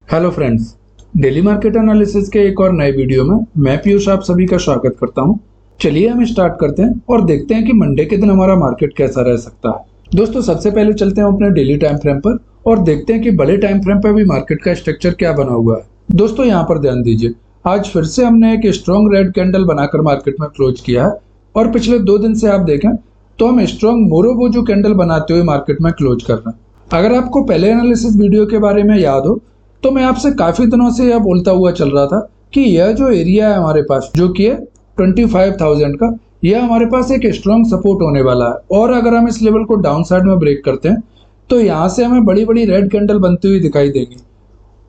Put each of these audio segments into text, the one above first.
Hello friends, daily market analysis के एक और नए वीडियो में मैं पीयूष आप सभी का स्वागत करता हूं। चलिए हम स्टार्ट करते हैं और देखते हैं कि मंडे के दिन हमारा मार्केट कैसा रह सकता है। दोस्तों सबसे पहले चलते हैं अपने डेली टाइम फ्रेम पर और देखते हैं कि बड़े टाइम फ्रेम पर भी मार्केट का स्ट्रक्चर क्या बना हुआ है। दोस्तों यहाँ पर ध्यान दीजिए, आज फिर से हमने एक स्ट्रॉन्ग रेड कैंडल बनाकर मार्केट में क्लोज किया है और पिछले 2 दिन से आप देखें तो हम स्ट्रॉन्ग मोरोबोजो कैंडल बनाते हुए मार्केट में क्लोज कर रहे हैं। अगर आपको पहले एनालिसिस वीडियो के बारे में याद हो तो मैं आपसे काफी दिनों से यह बोलता हुआ चल रहा था कि यह जो एरिया है हमारे पास जो कि है 25,000 का, यह हमारे पास एक स्ट्रॉन्ग सपोर्ट होने वाला है और अगर हम इस लेवल को डाउन साइड में ब्रेक करते हैं तो यहाँ से हमें बड़ी बड़ी रेड कैंडल बनती हुई दिखाई देंगी।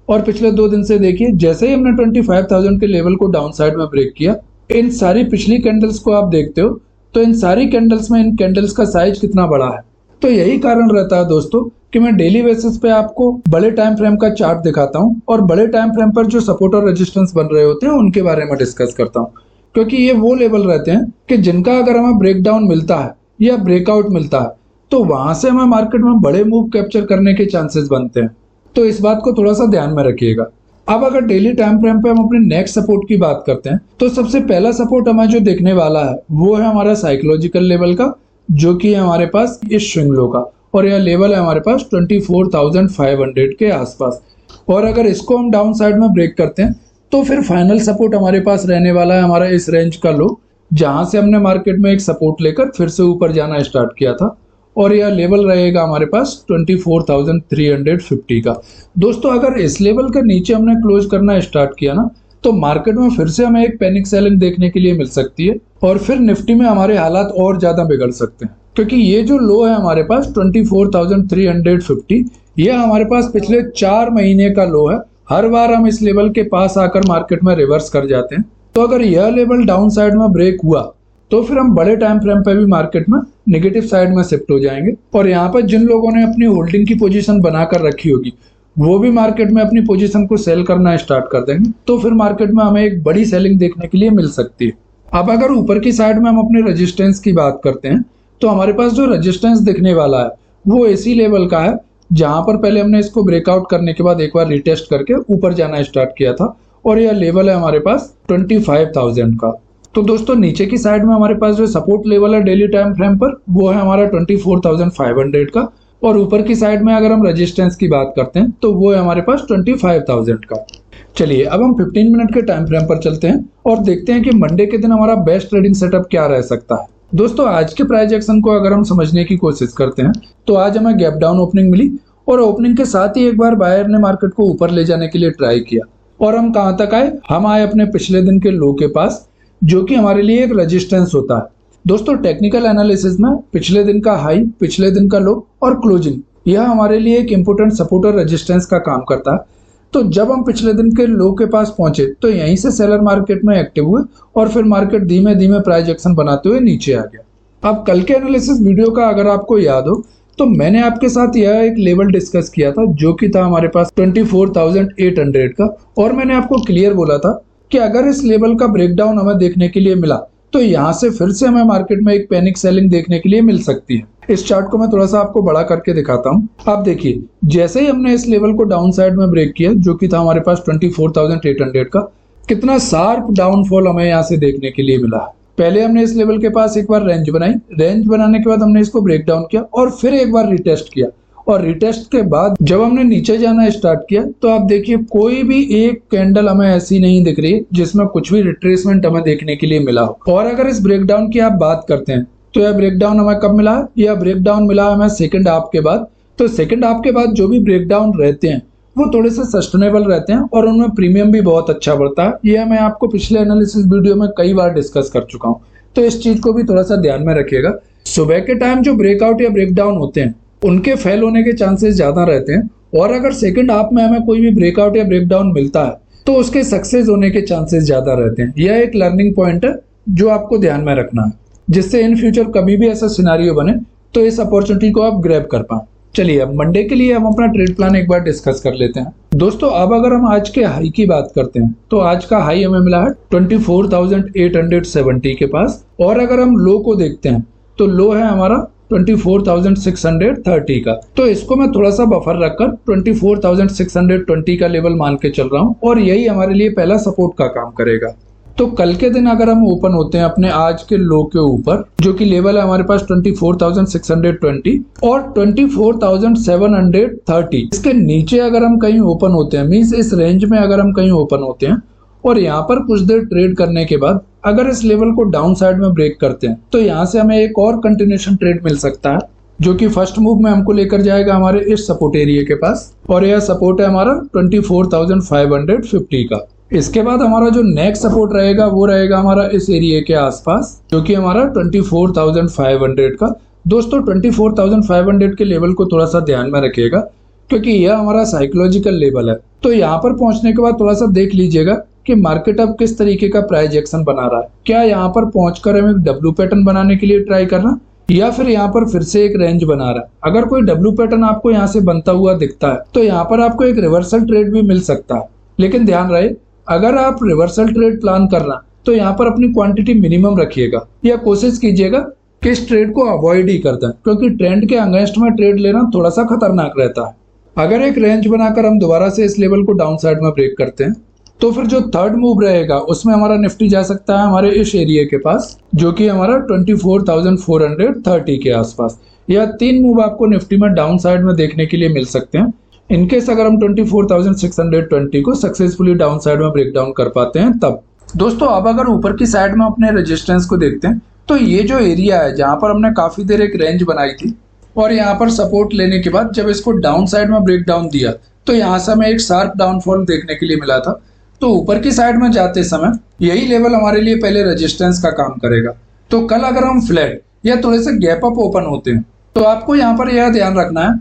और पिछले 2 दिन से देखिए, जैसे ही हमने 25,000 के लेवल को डाउन साइड में ब्रेक किया, इन सारी पिछली कैंडल्स को आप देखते हो तो इन सारी कैंडल्स में इन कैंडल्स का साइज कितना बड़ा है। तो यही कारण रहता है दोस्तों कि मैं डेली बेसिस पे आपको बड़े टाइम फ्रेम का चार्ट दिखाता हूं और बड़े टाइम फ्रेम पर जो सपोर्ट और रेजिस्टेंस बन रहे होते हैं उनके बारे में डिस्कस करता हूं, क्योंकि ये वो लेवल रहते हैं कि जिनका अगर हमें ब्रेकडाउन मिलता है या ब्रेकआउट मिलता है तो वहां से हमें मार्केट में बड़े मूव कैप्चर करने के चांसेस बनते हैं। तो इस बात को थोड़ा सा ध्यान में रखिएगा। अब अगर डेली टाइम फ्रेम पे हम अपने नेक्स्ट सपोर्ट की बात करते हैं तो सबसे पहला सपोर्ट हमें जो देखने वाला है वो है हमारा साइकोलॉजिकल लेवल का, जो कि है हमारे पास इस स्विंग लो का, और यह लेवल है हमारे पास 24,500 के आसपास। और अगर इसको हम डाउन साइड में ब्रेक करते हैं तो फिर फाइनल सपोर्ट हमारे पास रहने वाला है हमारा इस रेंज का लो, जहां से हमने मार्केट में एक सपोर्ट लेकर फिर से ऊपर जाना स्टार्ट किया था, और यह लेवल रहेगा हमारे पास 24,350 का। दोस्तों अगर इस लेवल के नीचे हमने क्लोज करना स्टार्ट किया ना तो मार्केट में फिर से हमें एक पैनिक सेलिंग देखने के लिए मिल सकती है और फिर निफ्टी में हमारे हालात और ज्यादा बिगड़ सकते हैं, क्योंकि ये जो लो है हमारे पास 24,350, यह हमारे पास पिछले 4 महीने का लो है। हर बार हम इस लेवल के पास आकर मार्केट में रिवर्स कर जाते हैं। तो अगर यह लेवल डाउन साइड में ब्रेक हुआ तो फिर हम बड़े टाइम फ्रेम पे भी मार्केट में नेगेटिव साइड में शिफ्ट हो जाएंगे, और यहाँ पर जिन लोगों ने अपनी होल्डिंग की पोजीशन बनाकर रखी होगी वो भी मार्केट में अपनी पोजीशन को सेल करना स्टार्ट कर देंगे। तो फिर मार्केट में हमें एक बड़ी सेलिंग देखने के लिए मिल सकती है। अब अगर ऊपर की साइड में हम अपने रेजिस्टेंस की बात करते हैं तो हमारे पास जो रेजिस्टेंस दिखने वाला है वो इसी लेवल का है, जहां पर पहले हमने इसको ब्रेकआउट करने के बाद एक बार रिटेस्ट करके ऊपर जाना स्टार्ट किया था, और यह लेवल है हमारे पास 25,000 का। तो दोस्तों नीचे की साइड में हमारे पास जो सपोर्ट लेवल है डेली टाइम फ्रेम पर वो है हमारा 24,500 का, और ऊपर की साइड में अगर हम रेजिस्टेंस की बात करते हैं तो वो है हमारे पास 25,000 का। चलिए अब हम 15 मिनट के टाइम फ्रेम पर चलते हैं और देखते हैं कि मंडे के दिन हमारा बेस्ट ट्रेडिंग सेटअप क्या रह सकता है। दोस्तों आज के प्राइस एक्शन को अगर हम समझने की कोशिश करते हैं तो आज हमें गैप डाउन ओपनिंग मिली और ओपनिंग के साथ ही एक बार बायर ने मार्केट को ऊपर ले जाने के लिए ट्राई किया, और हम कहां तक आए, हम आए अपने पिछले दिन के लो के पास, जो कि हमारे लिए एक रेजिस्टेंस होता है। दोस्तों टेक्निकल एनालिसिस में पिछले दिन का हाई, पिछले दिन का लो और क्लोजिंग, यह हमारे लिए एक इंपोर्टेंट सपोर्ट और रेजिस्टेंस का काम करता है। तो जब हम पिछले दिन के लो के पास पहुंचे तो यहीं से सेलर मार्केट में एक्टिव हुए और फिर मार्केट धीमे धीमे प्राइस एक्शन बनाते हुए नीचे आ गया। अब कल के एनालिसिस वीडियो का अगर आपको याद हो तो मैंने आपके साथ यह एक लेवल डिस्कस किया था जो कि था हमारे पास 24,800 का, और मैंने आपको क्लियर बोला था कि अगर इस लेवल का ब्रेकडाउन हमें देखने के लिए मिला तो यहाँ से फिर से हमें मार्केट में एक पैनिक सेलिंग देखने के लिए मिल सकती है। इस चार्ट को मैं थोड़ा सा आपको बड़ा करके दिखाता हूँ। आप देखिए, जैसे ही हमने इस लेवल को डाउन साइड में ब्रेक किया जो कि था हमारे पास 24,800 का, कितना शार्प डाउनफॉल हमें यहाँ से देखने के लिए मिला। पहले हमने इस लेवल के पास एक बार रेंज बनाई, रेंज बनाने के बाद हमने इसको ब्रेक डाउन किया और फिर एक बार रिटेस्ट किया, और रिटेस्ट के बाद जब हमने नीचे जाना स्टार्ट किया तो आप देखिए कोई भी एक कैंडल हमें ऐसी नहीं दिख रही है जिसमें कुछ भी रिट्रेसमेंट हमें देखने के लिए मिला हो। और अगर इस ब्रेकडाउन की आप बात करते हैं तो यह ब्रेकडाउन हमें कब मिला? यह ब्रेकडाउन मिला हमें सेकंड हाफ के बाद। तो सेकंड हाफ के बाद जो भी ब्रेकडाउन रहते हैं वो थोड़े से सस्टेनेबल रहते हैं और उनमें प्रीमियम भी बहुत अच्छा बढ़ता है। यह मैं आपको पिछले एनालिसिस वीडियो में कई बार डिस्कस कर चुका हूँ, तो इस चीज को भी थोड़ा सा ध्यान में रखिएगा। सुबह के टाइम जो ब्रेकआउट या ब्रेकडाउन होते हैं उनके फेल होने के चांसेस ज्यादा रहते हैं, और अगर सेकंड हाफ में हमें कोई भी ब्रेकआउट या ब्रेकडाउन मिलता है तो उसके सक्सेस होने के चांसेस ज्यादा रहते हैं। यह एक लर्निंग पॉइंट है जो आपको ध्यान में रखना है, जिससे इन फ्यूचर कभी भी ऐसा सिनेरियो बने तो इस अपॉर्चुनिटी को आप ग्रैब कर पाए। चलिए अब मंडे के लिए हम अपना ट्रेड प्लान एक बार डिस्कस कर लेते हैं। दोस्तों अब अगर हम आज के हाई की बात करते हैं तो आज का हाई हमें मिला है 24,870 के पास, और अगर हम लो को देखते हैं तो लो है हमारा 24,630 का। तो इसको मैं थोड़ा सा बफर रखकर 24,620 का लेवल मान के चल रहा हूँ और यही हमारे लिए पहला सपोर्ट का काम करेगा। तो कल के दिन अगर हम ओपन होते हैं अपने आज के लो के ऊपर, जो कि लेवल है हमारे पास 24,620 और 24,730, इसके नीचे अगर हम कहीं ओपन होते हैं, मीन्स इस रेंज में अगर हम कहीं ओपन होते हैं और यहाँ पर कुछ देर ट्रेड करने के बाद अगर इस लेवल को डाउन साइड में ब्रेक करते हैं तो यहाँ से हमें एक और कंटिन्यूएशन ट्रेड मिल सकता है, जो कि फर्स्ट मूव में हमको लेकर जाएगा हमारे इस सपोर्ट एरिया के पास, और यह सपोर्ट है हमारा 24,550 का। इसके बाद हमारा जो नेक्स्ट सपोर्ट रहेगा वो रहेगा हमारा इस एरिया के आसपास, जो कि हमारा 24,500 का। दोस्तों 24,500 के लेवल को थोड़ा सा ध्यान में रखिएगा, क्योंकि यह हमारा साइकोलॉजिकल लेवल है। तो यहाँ पर पहुंचने के बाद थोड़ा सा देख लीजिएगा कि मार्केट अब किस तरीके का प्राइस एक्शन बना रहा है। क्या यहाँ पर पहुंचकर हमें डब्ल्यू पैटर्न बनाने के लिए ट्राई करना, या फिर यहाँ पर फिर से एक रेंज बना रहा है। अगर कोई डब्ल्यू पैटर्न आपको यहाँ से बनता हुआ दिखता है तो यहाँ पर आपको एक रिवर्सल ट्रेड भी मिल सकता है। लेकिन ध्यान रहे, अगर आप रिवर्सल ट्रेड प्लान करना तो यहाँ पर अपनी क्वांटिटी मिनिमम रखिएगा, या कोशिश कीजिएगा कि इस ट्रेड को अवॉइड ही कर दें, क्योंकि ट्रेंड के अगेंस्ट में ट्रेड लेना थोड़ा सा खतरनाक रहता है। अगर एक रेंज बनाकर हम दोबारा से इस लेवल को डाउन साइड में ब्रेक करते हैं तो फिर जो थर्ड मूव रहेगा उसमें हमारा निफ्टी जा सकता है हमारे इस एरिया के पास, जो कि हमारा 24,430 के आसपास। यह तीन मूव आपको निफ्टी में डाउन साइड में देखने के लिए मिल सकते हैं, इनकेस अगर हम 24,620 को सक्सेसफुली डाउन साइड में ब्रेक डाउन कर पाते हैं तब। दोस्तों अब अगर ऊपर की साइड में अपने रेजिस्टेंस को देखते हैं तो ये जो एरिया है जहां पर हमने काफी देर एक रेंज बनाई थी और यहाँ पर सपोर्ट लेने के बाद जब इसको डाउन साइड में ब्रेक डाउन दिया तो यहाँ से हमें एक शार्प डाउनफॉल देखने के लिए मिला था। तो ऊपर की साइड में जाते समय यही लेवल हमारे लिए पहले रेजिस्टेंस का काम करेगा। तो कल अगर हम फ्लैट या थोड़े से गैप अप ओपन होते हैं तो आपको यहाँ पर यह ध्यान रखना है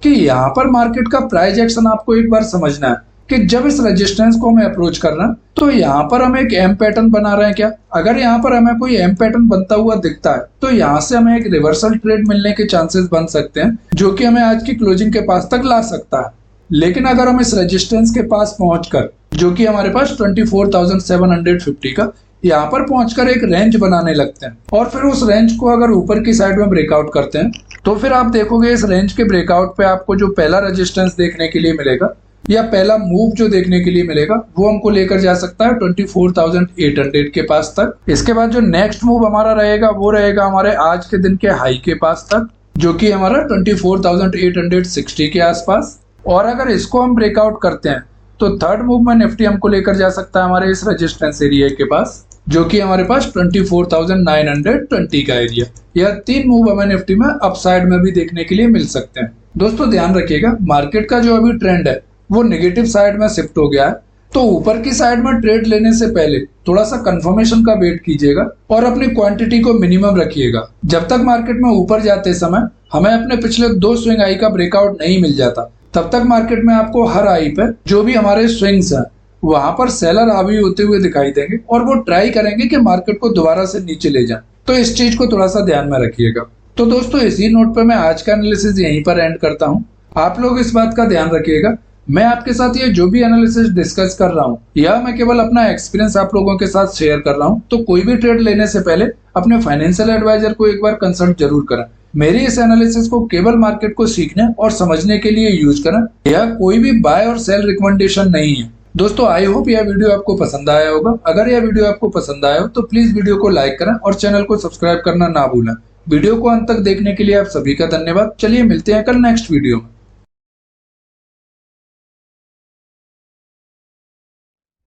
कि यहाँ पर मार्केट का प्राइस एक्शन आपको एक बार समझना है कि जब इस रेजिस्टेंस को हमें अप्रोच करना तो यहाँ पर हम एक एम पैटर्न बना रहे हैं क्या। अगर यहाँ पर हमें कोई एम पैटर्न बनता हुआ दिखता है तो यहाँ से हमें एक रिवर्सल ट्रेड मिलने के चांसेस बन सकते हैं, जो कि हमें आज की क्लोजिंग के पास तक ला सकता है। लेकिन अगर हम इस रेजिस्टेंस के पास पहुंचकर, जो कि हमारे पास 24,750 का, यहाँ पर पहुंचकर एक रेंज बनाने लगते हैं और फिर उस रेंज को अगर ऊपर की साइड में ब्रेकआउट करते हैं तो फिर आप देखोगे इस रेंज के ब्रेकआउट पे आपको जो पहला रेजिस्टेंस देखने के लिए मिलेगा या पहला मूव जो देखने के लिए मिलेगा वो हमको लेकर जा सकता है 24,800 के पास तक। इसके बाद जो नेक्स्ट मूव हमारा रहेगा वो रहेगा हमारे आज के दिन के हाई के पास तक, जो कि हमारा 24,860 के आसपास। और अगर इसको हम ब्रेकआउट करते हैं तो थर्ड मूव में निफ्टी हमको लेकर जा सकता है हमारे इस रेजिस्टेंस एरिया के पास, जो कि हमारे पास 24,920 का एरिया। यह तीन मूव हमें निफ्टी में अपसाइड में भी देखने के लिए मिल सकते हैं। दोस्तों ध्यान रखिएगा, मार्केट का जो अभी ट्रेंड है वो नेगेटिव साइड में शिफ्ट हो गया है, तो ऊपर की साइड में ट्रेड लेने से पहले थोड़ा सा कंफर्मेशन का वेट कीजिएगा और अपनी क्वांटिटी को मिनिमम रखिएगा। जब तक मार्केट में ऊपर जाते समय हमें अपने पिछले 2 स्विंग आई का ब्रेकआउट नहीं मिल जाता, तब तक मार्केट में आपको हर आई पे जो भी हमारे स्विंग्स हैं वहां पर सेलर हावी होते हुए दिखाई देंगे और वो ट्राई करेंगे कि मार्केट को दोबारा से नीचे ले जाएं। तो इस चीज को थोड़ा सा ध्यान में रखिएगा। तो दोस्तों इसी नोट पे मैं आज का एनालिसिस यहीं पर एंड करता हूँ। आप लोग इस बात का ध्यान रखिएगा, मैं आपके साथ ये जो भी एनालिसिस डिस्कस कर रहा हूँ यह मैं केवल अपना एक्सपीरियंस आप लोगों के साथ शेयर कर रहा हूँ। तो कोई भी ट्रेड लेने से पहले अपने फाइनेंशियल एडवाइजर को एक बार कंसल्ट जरूर करें। मेरी इस एनालिसिस को केवल मार्केट को सीखने और समझने के लिए यूज करें, यह कोई भी बाय और सेल रिकमेंडेशन नहीं है। दोस्तों आई होप यह वीडियो आपको पसंद आया होगा। अगर यह वीडियो आपको पसंद आया हो तो प्लीज वीडियो को लाइक करें और चैनल को सब्सक्राइब करना ना भूलें। वीडियो को अंत तक देखने के लिए आप सभी का धन्यवाद। चलिए मिलते हैं कल नेक्स्ट वीडियो में।